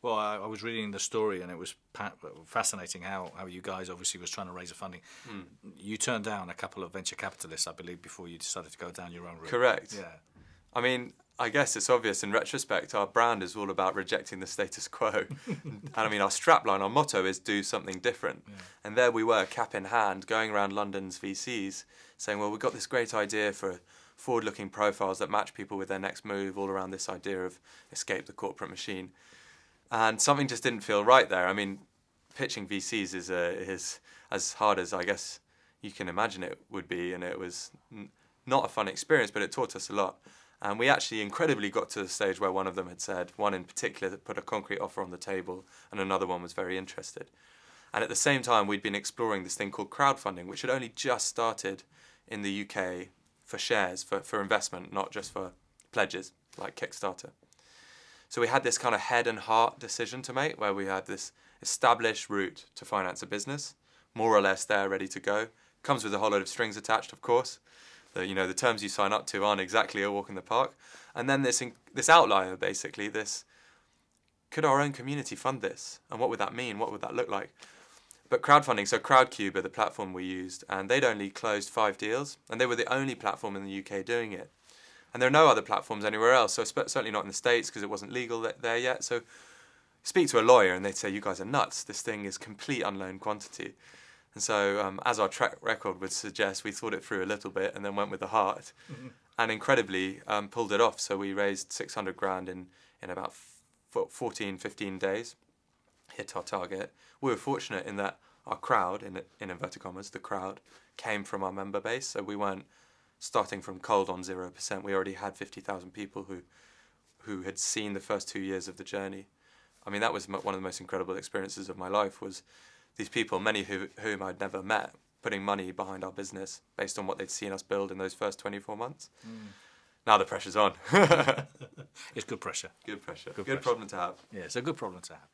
Well, I was reading the story, and it was fascinating how you guys obviously was trying to raise a funding. You turned down a couple of venture capitalists, I believe, before you decided to go down your own route. Correct. Yeah. I mean, I guess it's obvious in retrospect, our brand is all about rejecting the status quo. And I mean, our strapline, our motto is do something different. Yeah. And there we were, cap in hand, going around London's VCs, saying, well, we've got this great idea for forward-looking profiles that match people with their next move, all around this idea of escape the corporate machine. And something just didn't feel right there. I mean, pitching VCs is as hard as I guess you can imagine it would be, and it was not a fun experience, but it taught us a lot. And we actually incredibly got to the stage where one of them had said, one in particular that put a concrete offer on the table, and another one was very interested. And at the same time, we'd been exploring this thing called crowdfunding, which had only just started in the UK for shares, for investment, not just for pledges like Kickstarter. So we had this kind of head and heart decision to make, where we had this established route to finance a business, more or less there, ready to go. Comes with a whole load of strings attached, of course. The terms you sign up to aren't exactly a walk in the park. And then this outlier, basically, could our own community fund this? And what would that mean? What would that look like? But crowdfunding, so Crowdcube are the platform we used, and they'd only closed 5 deals, and they were the only platform in the UK doing it. And there are no other platforms anywhere else, so certainly not in the States because it wasn't legal there yet. So speak to a lawyer and they'd say, you guys are nuts. This thing is complete unknown quantity. And so as our track record would suggest, we thought it through a little bit and then went with the heart and incredibly pulled it off. So we raised 600 grand in about 14, 15 days, hit our target. We were fortunate in that our crowd, in inverted commas, the crowd, came from our member base. So we weren't starting from cold on 0%. We already had 50,000 people who had seen the first 2 years of the journey. I mean, that was one of the most incredible experiences of my life, was these people, many whom I'd never met, putting money behind our business based on what they'd seen us build in those first 24 months. Now the pressure's on. It's good pressure. Good pressure. Good Good pressure. problem to have. Yeah, it's a good problem to have.